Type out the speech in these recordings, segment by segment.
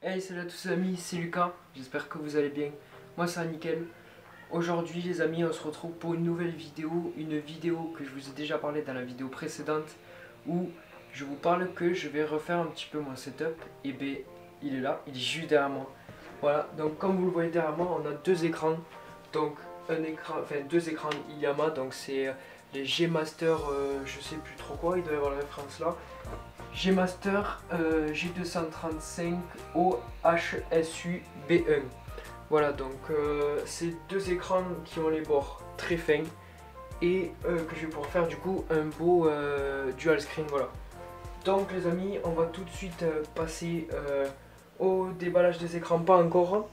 Hey, salut à tous les amis, c'est Lucas, j'espère que vous allez bien. Moi ça va nickel. Aujourd'hui les amis, on se retrouve pour une nouvelle vidéo, une vidéo que je vous ai déjà parlé dans la vidéo précédente où je vous parle que je vais refaire un petit peu mon setup. Et ben il est là, il est juste derrière moi. Voilà, donc comme vous le voyez derrière moi, on a deux écrans. Donc deux écrans Iliama, donc c'est les G Master, je sais plus trop quoi, il doit y avoir la référence là. G Master G235 OHSU B1. Voilà, donc c'est deux écrans qui ont les bords très fins et que je vais pouvoir faire du coup un beau dual screen. Voilà. Donc les amis, on va tout de suite passer au déballage des écrans, pas encore.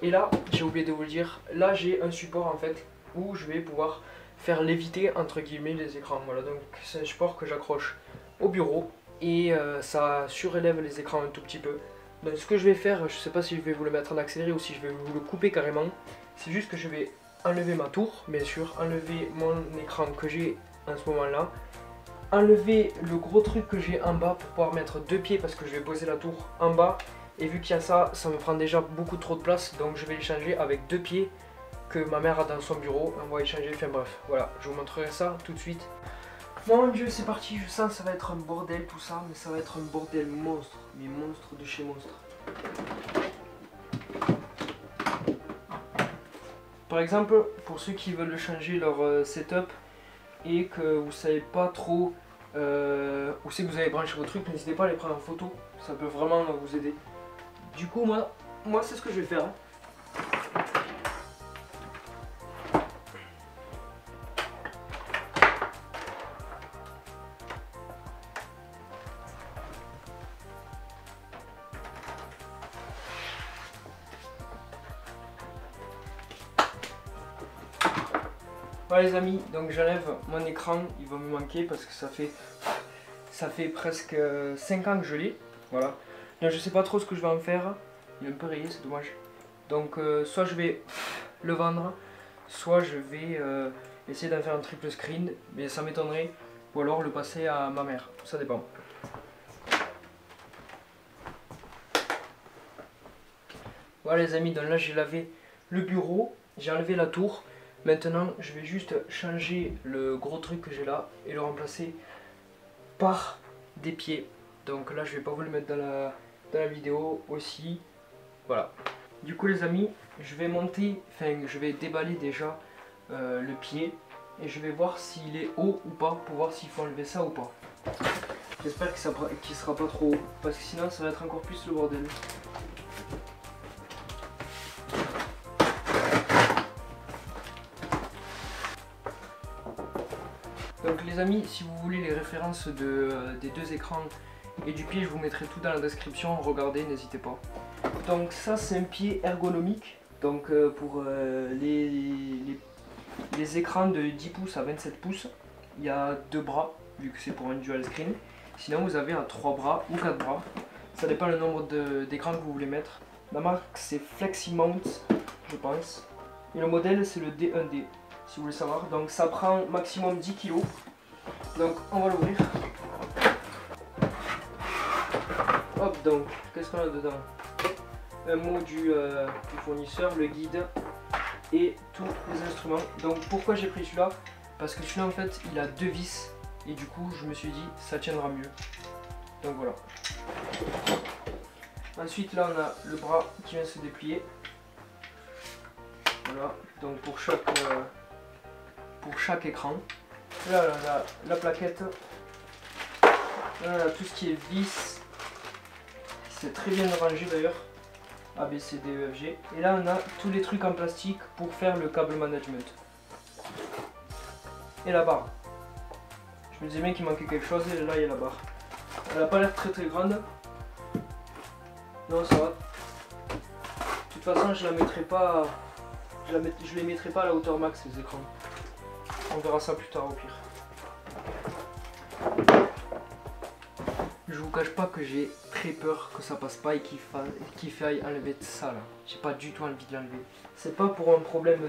Et là, j'ai oublié de vous le dire, là j'ai un support en fait où je vais pouvoir faire léviter entre guillemets les écrans. Voilà, donc c'est un support que j'accroche au bureau et ça surélève les écrans un tout petit peu. Donc ce que je vais faire, je sais pas si je vais vous le mettre en accéléré ou si je vais vous le couper carrément, c'est juste que je vais enlever ma tour, bien sûr, enlever mon écran que j'ai en ce moment là, enlever le gros truc que j'ai en bas pour pouvoir mettre deux pieds parce que je vais poser la tour en bas. Et vu qu'il y a ça, ça me prend déjà beaucoup trop de place, donc je vais l'échanger avec deux pieds que ma mère a dans son bureau. On va échanger, enfin bref, voilà, je vous montrerai ça tout de suite. Mon dieu, c'est parti, je sens que ça va être un bordel tout ça, mais ça va être un bordel monstre, mais monstre de chez monstre. Par exemple, pour ceux qui veulent changer leur setup et que vous savez pas trop où c'est que vous avez branché vos trucs, n'hésitez pas à les prendre en photo, ça peut vraiment vous aider. Du coup, moi c'est ce que je vais faire. Voilà les amis, donc j'enlève mon écran, il va me manquer parce que ça fait presque 5 ans que je l'ai. Voilà. Donc je sais pas trop ce que je vais en faire. Il est un peu rayé, c'est dommage. Donc soit je vais le vendre, soit je vais essayer d'en faire un triple screen, mais ça m'étonnerait. Ou alors le passer à ma mère, ça dépend. Voilà les amis, donc là j'ai lavé le bureau, j'ai enlevé la tour. Maintenant je vais juste changer le gros truc que j'ai là et le remplacer par des pieds. Donc là je vais pas vous le mettre dans la vidéo aussi. Voilà. Du coup les amis, je vais monter, enfin je vais déballer déjà le pied et je vais voir s'il est haut ou pas pour voir s'il faut enlever ça ou pas. J'espère qu'il sera pas trop haut parce que sinon ça va être encore plus le bordel. Donc les amis, si vous voulez les références des deux écrans et du pied, je vous mettrai tout dans la description, regardez, n'hésitez pas. Donc ça c'est un pied ergonomique, donc pour les écrans de 10 pouces à 27 pouces, il y a deux bras, vu que c'est pour un dual screen. Sinon vous avez un 3 bras ou 4 bras, ça dépend le nombre d'écrans que vous voulez mettre. La marque c'est FlexiMount, je pense, et le modèle c'est le D1D. Si vous voulez savoir, donc ça prend maximum 10 kg. Donc on va l'ouvrir. Hop, donc qu'est-ce qu'on a dedans? Un mot du fournisseur, le guide et tous les instruments. Donc pourquoi j'ai pris celui-là? Parce que celui-là en fait il a deux vis et du coup je me suis dit ça tiendra mieux. Donc voilà. Ensuite là on a le bras qui vient se déplier. Voilà, donc pour chaque écran. Là on a la plaquette. Là on a tout ce qui est vis. C'est très bien rangé d'ailleurs. A, B, C, D, E, F, G. Et là on a tous les trucs en plastique pour faire le câble management. Et la barre. Je me disais bien qu'il manquait quelque chose et là il y a la barre. Elle n'a pas l'air très grande. Non ça va. De toute façon je la mettrai pas. Je les mettrai pas à la hauteur max les écrans. On verra ça plus tard au pire. Je vous cache pas que j'ai très peur que ça passe pas et qu'il faille enlever ça là. J'ai pas du tout envie de l'enlever. C'est pas pour un problème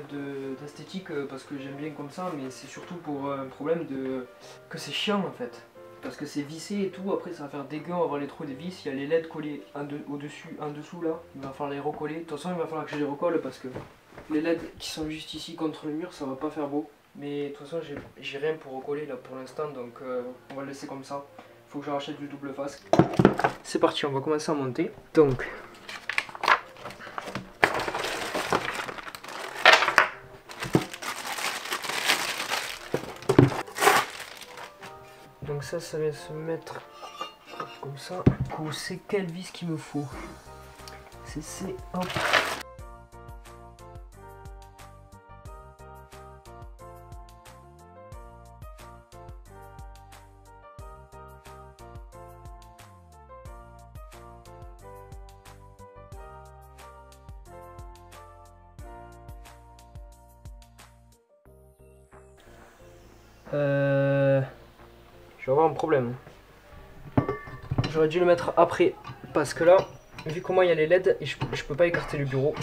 d'esthétique parce que j'aime bien comme ça, mais c'est surtout pour un problème de que c'est chiant en fait. parce que c'est vissé et tout, après ça va faire dégueu, on va voir les trous des vis, il y a les LED collés au-dessus, en dessous là, il va falloir les recoller. De toute façon il va falloir que je les recolle parce que les LED qui sont juste ici contre le mur, ça va pas faire beau. Mais de toute façon j'ai rien pour recoller là pour l'instant, donc on va le laisser comme ça. Faut que je rachète du double face. C'est parti, on va commencer à monter. Donc ça va se mettre comme ça. C'est quelle vis qu'il me faut? C'est hop. Je vais avoir un problème. J'aurais dû le mettre après. Parce que là, vu comment il y a les LED, et je peux pas écarter le bureau.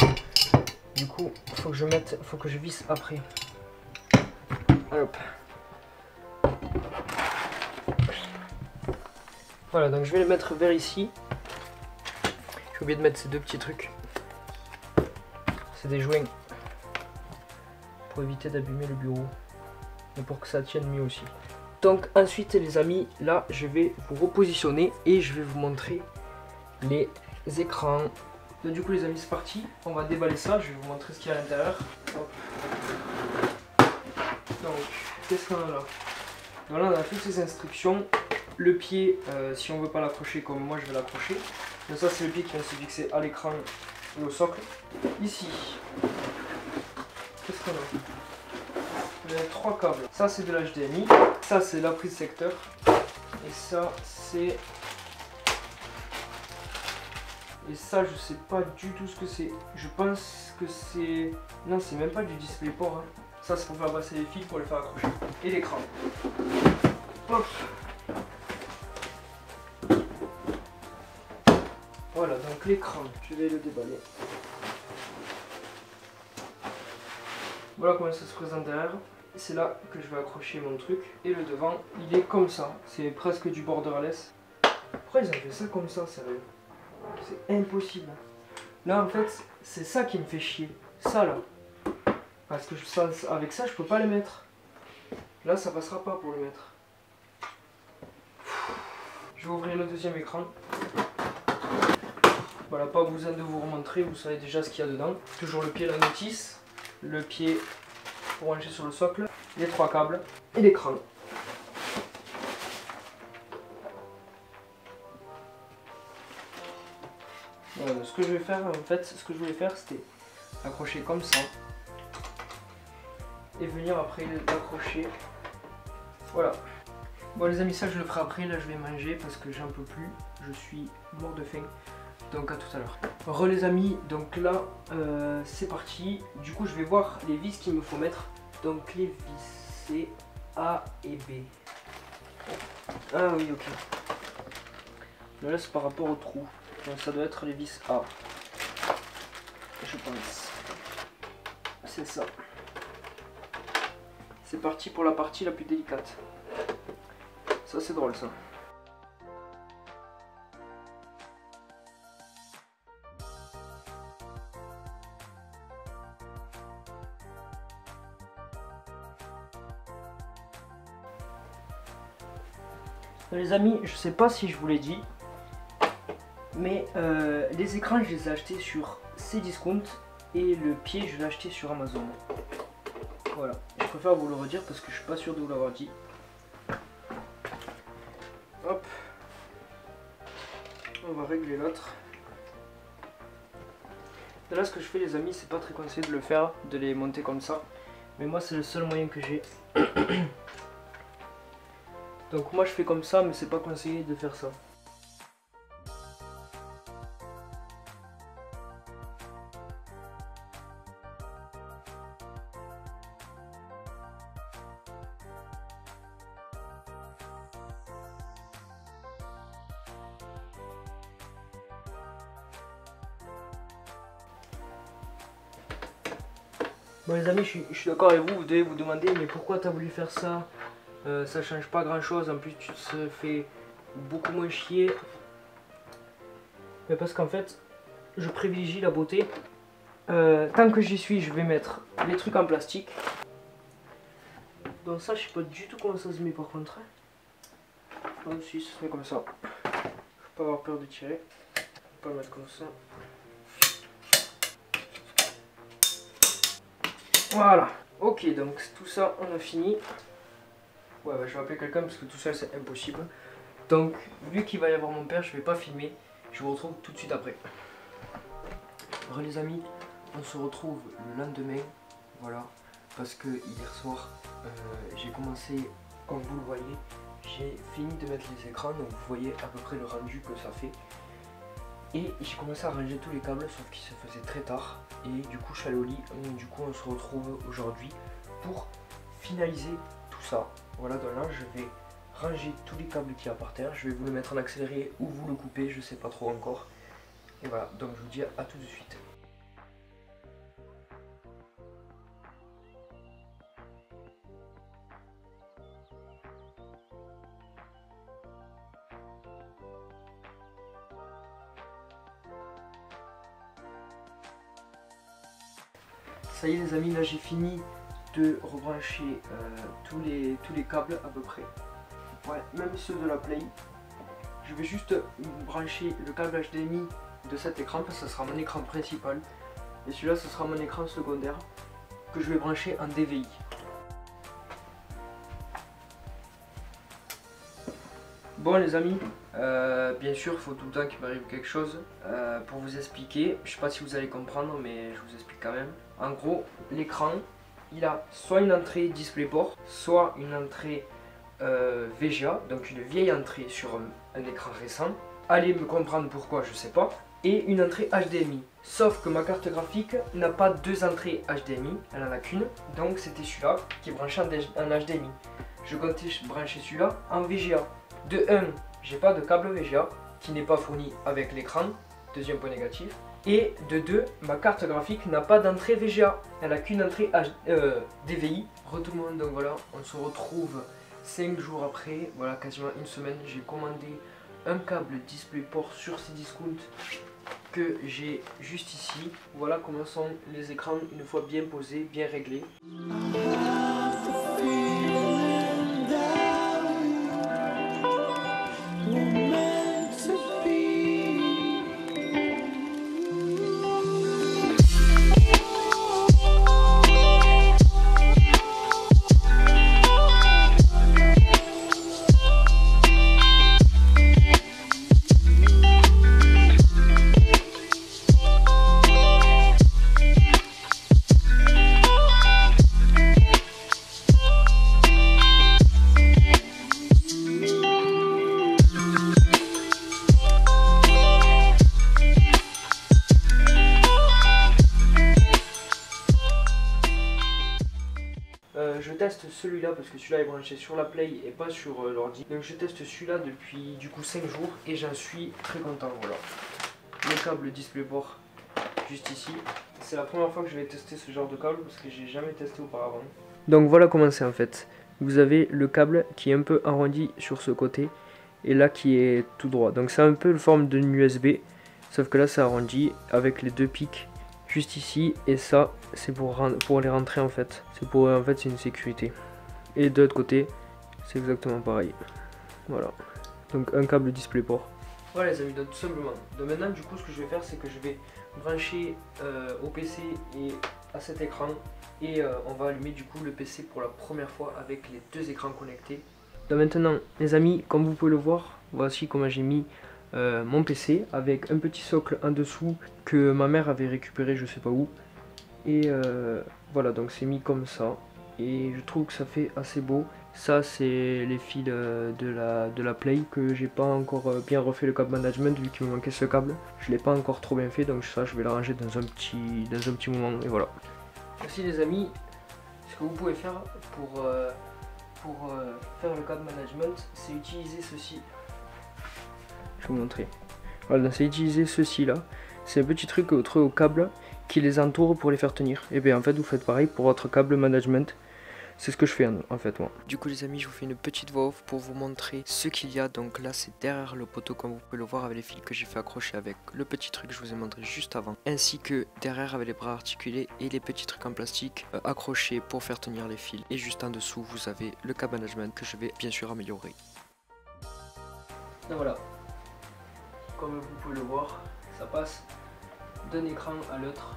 Du coup, faut que je visse après. Hop. Voilà, donc je vais le mettre vers ici. J'ai oublié de mettre ces deux petits trucs. C'est des joints. Pour éviter d'abîmer le bureau. Et pour que ça tienne mieux aussi. Donc ensuite les amis, là je vais vous repositionner et je vais vous montrer les écrans. Donc du coup les amis c'est parti, on va déballer ça, je vais vous montrer ce qu'il y a à l'intérieur. Donc qu'est-ce qu'on a là? Voilà, on a toutes ces instructions. Le pied, si on veut pas l'accrocher comme moi je vais l'accrocher. Donc ça c'est le pied qui vient se fixer à l'écran et au socle. Ici, qu'est-ce qu'on a? Il y a 3 câbles. Ça c'est de l'HDMI, ça c'est la prise secteur et ça c'est... Et ça je sais pas du tout ce que c'est. Je pense que c'est... Non, c'est même pas du DisplayPort hein. Ça c'est pour faire passer les fils pour les faire accrocher. Et l'écran. Hop. Voilà, donc l'écran, je vais le déballer. Voilà comment ça se présente derrière. C'est là que je vais accrocher mon truc. Et le devant, il est comme ça. C'est presque du borderless. Pourquoi ils ont fait ça comme ça, sérieux? C'est impossible. Là, en fait, c'est ça qui me fait chier. Ça, là. Parce que avec ça, je peux pas le mettre. Là, ça passera pas pour le mettre. Je vais ouvrir le deuxième écran. Voilà, pas besoin de vous remontrer. Vous savez déjà ce qu'il y a dedans. Toujours le pied, la notice. Le pied pour ranger sur le socle, les 3 câbles et l'écran. Voilà, ce que je vais faire en fait, ce que je voulais faire c'était accrocher comme ça et venir après l'accrocher. Voilà. Bon les amis, ça je le ferai après, là je vais manger parce que j'en peux plus, je suis mort de faim. Donc à tout à l'heure. Re les amis, donc là c'est parti. Du coup je vais voir les vis qu'il me faut mettre. Donc les vis c'est A et B. Ah oui ok. Là c'est par rapport au trou. Donc ça doit être les vis A. Je pense. C'est ça. C'est parti pour la partie la plus délicate. Ça c'est drôle ça. Les amis, je sais pas si je vous l'ai dit, mais les écrans je les ai achetés sur Cdiscount et le pied je l'ai acheté sur Amazon. Voilà, je préfère vous le redire parce que je suis pas sûr de vous l'avoir dit. Hop, on va régler l'autre. Là ce que je fais les amis, c'est pas très conseillé de le faire, de les monter comme ça, mais moi c'est le seul moyen que j'ai. Donc moi je fais comme ça, mais c'est pas conseillé de faire ça. Bon les amis, je suis d'accord avec vous, vous devez vous demander mais pourquoi t'as voulu faire ça? Ça change pas grand chose, en plus tu te fais beaucoup moins chier. Mais parce qu'en fait, je privilégie la beauté. Tant que j'y suis, je vais mettre les trucs en plastique. Donc ça, je sais pas du tout comment ça se met par contre. Ah si, ça se met comme ça. Faut pas avoir peur de tirer. Faut pas le mettre comme ça. Voilà. Ok, donc tout ça, on a fini. Ouais, bah, je vais appeler quelqu'un parce que tout seul c'est impossible. Donc, vu qu'il va y avoir mon père, je vais pas filmer. Je vous retrouve tout de suite après. Alors les amis, on se retrouve le lendemain. Voilà, parce que hier soir, j'ai commencé, comme vous le voyez, j'ai fini de mettre les écrans. Donc vous voyez à peu près le rendu que ça fait. Et j'ai commencé à ranger tous les câbles, sauf qu'il se faisait très tard. Et du coup, je suis allé au lit. Donc, du coup, on se retrouve aujourd'hui pour finaliser tout ça. Voilà, donc là, je vais ranger tous les câbles qu'il y a par terre. Je vais vous le mettre en accéléré ou vous le couper, je sais pas trop encore. Et voilà, donc je vous dis à tout de suite. Ça y est les amis, là j'ai fini de rebrancher tous les câbles à peu près. Ouais, même ceux de la Play. Je vais juste brancher le câble HDMI de cet écran parce que ça sera mon écran principal. Et celui-là, ce sera mon écran secondaire que je vais brancher en DVI. Bon les amis, bien sûr il faut tout le temps qu'il m'arrive quelque chose pour vous expliquer. Je sais pas si vous allez comprendre mais je vous explique quand même. En gros, l'écran, il a soit une entrée DisplayPort, soit une entrée VGA, donc une vieille entrée sur un écran récent. Allez me comprendre pourquoi, je sais pas. Et une entrée HDMI. Sauf que ma carte graphique n'a pas deux entrées HDMI, elle en a qu'une. Donc c'était celui-là qui est branché en HDMI. Je comptais brancher celui-là en VGA. De 1, j'ai pas de câble VGA qui n'est pas fourni avec l'écran, deuxième point négatif. Et de 2, ma carte graphique n'a pas d'entrée VGA, elle a qu'une entrée DVI. Re tout le monde, donc voilà, on se retrouve 5 jours après, voilà quasiment une semaine. J'ai commandé un câble DisplayPort sur Cdiscount que j'ai juste ici. Voilà comment sont les écrans une fois bien posés, bien réglés. Je teste celui-là parce que celui-là est branché sur la Play et pas sur l'ordi. Donc je teste celui-là depuis du coup 5 jours et j'en suis très content. Voilà. Le câble DisplayPort juste ici. C'est la première fois que je vais tester ce genre de câble parce que j'ai jamais testé auparavant. Donc voilà comment c'est en fait. Vous avez le câble qui est un peu arrondi sur ce côté et là qui est tout droit. Donc c'est un peu la forme d'une USB sauf que là c'est arrondi avec les deux pics juste ici et ça c'est pour les rentrer en fait. C'est pour en fait c'est une sécurité. Et de l'autre côté c'est exactement pareil. Voilà. Donc un câble DisplayPort. Voilà les amis, donc tout simplement. Donc maintenant du coup ce que je vais faire c'est que je vais brancher au PC et à cet écran et on va allumer du coup le PC pour la première fois avec les deux écrans connectés. Donc maintenant les amis, comme vous pouvez le voir, voici comment j'ai mis mon PC avec un petit socle en dessous que ma mère avait récupéré je sais pas où. Et voilà, donc c'est mis comme ça et je trouve que ça fait assez beau. Ça c'est les fils de la Play que j'ai pas encore bien refait le câble management vu qu'il me manquait ce câble. Je l'ai pas encore trop bien fait donc ça je vais le ranger dans un petit moment et voilà. Merci les amis. Ce que vous pouvez faire pour faire le câble management, c'est utiliser ceci. Je vais vous montrer. Voilà, c'est utiliser ceci là. C'est un petit truc que vous trouvez au câble qui les entoure pour les faire tenir. Et bien en fait vous faites pareil pour votre câble management. C'est ce que je fais en fait moi. Du coup les amis, je vous fais une petite voix off pour vous montrer ce qu'il y a. Donc là c'est derrière le poteau comme vous pouvez le voir avec les fils que j'ai fait accrocher avec le petit truc que je vous ai montré juste avant. Ainsi que derrière avec les bras articulés et les petits trucs en plastique accrochés pour faire tenir les fils. Et juste en dessous vous avez le cap management que je vais bien sûr améliorer. Et voilà, comme vous pouvez le voir, ça passe d'un écran à l'autre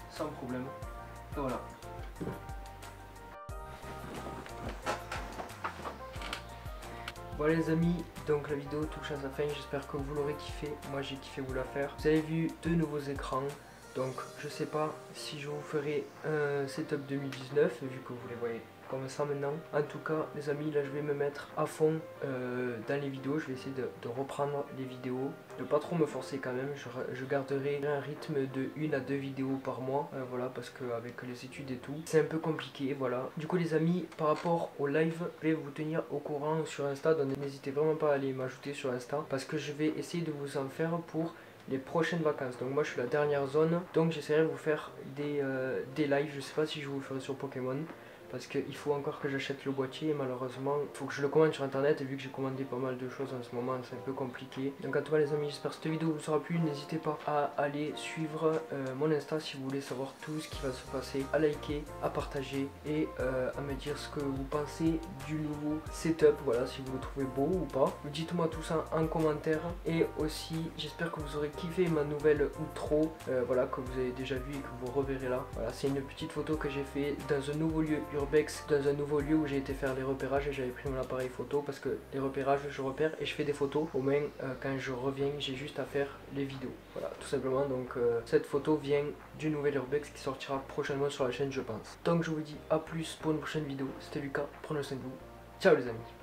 sans problème. Et voilà. Voilà les amis, donc la vidéo touche à sa fin, j'espère que vous l'aurez kiffé, moi j'ai kiffé vous la faire. Vous avez vu deux nouveaux écrans, donc je sais pas si je vous ferai un setup 2019 vu que vous les voyez comme ça maintenant. En tout cas les amis, là je vais me mettre à fond dans les vidéos, je vais essayer de reprendre les vidéos, de pas trop me forcer quand même, je garderai un rythme de 1 à 2 vidéos par mois, voilà, parce qu'avec les études et tout, c'est un peu compliqué, voilà. Du coup les amis, par rapport au live, je vais vous tenir au courant sur Insta, donc n'hésitez vraiment pas à aller m'ajouter sur Insta, parce que je vais essayer de vous en faire pour les prochaines vacances. Donc moi je suis la dernière zone, donc j'essaierai de vous faire des lives. Je sais pas si je vous le ferai sur Pokémon, parce qu'il faut encore que j'achète le boîtier et malheureusement il faut que je le commande sur internet, et vu que j'ai commandé pas mal de choses en ce moment c'est un peu compliqué. Donc en tout cas les amis, j'espère que cette vidéo vous aura plu, n'hésitez pas à aller suivre mon Insta si vous voulez savoir tout ce qui va se passer, à liker, à partager et à me dire ce que vous pensez du nouveau setup, voilà, si vous le trouvez beau ou pas. Dites-moi tout ça en commentaire, et aussi j'espère que vous aurez kiffé ma nouvelle outro, voilà, que vous avez déjà vu et que vous reverrez là. Voilà, c'est une petite photo que j'ai fait dans un nouveau lieu urbex, dans un nouveau lieu où j'ai été faire les repérages, et j'avais pris mon appareil photo parce que les repérages je repère et je fais des photos. Au moins quand je reviens j'ai juste à faire les vidéos, voilà, tout simplement. Donc cette photo vient du nouvel urbex qui sortira prochainement sur la chaîne je pense. Donc je vous dis à plus pour une prochaine vidéo. C'était Lucas, prenez soin de vous, ciao les amis.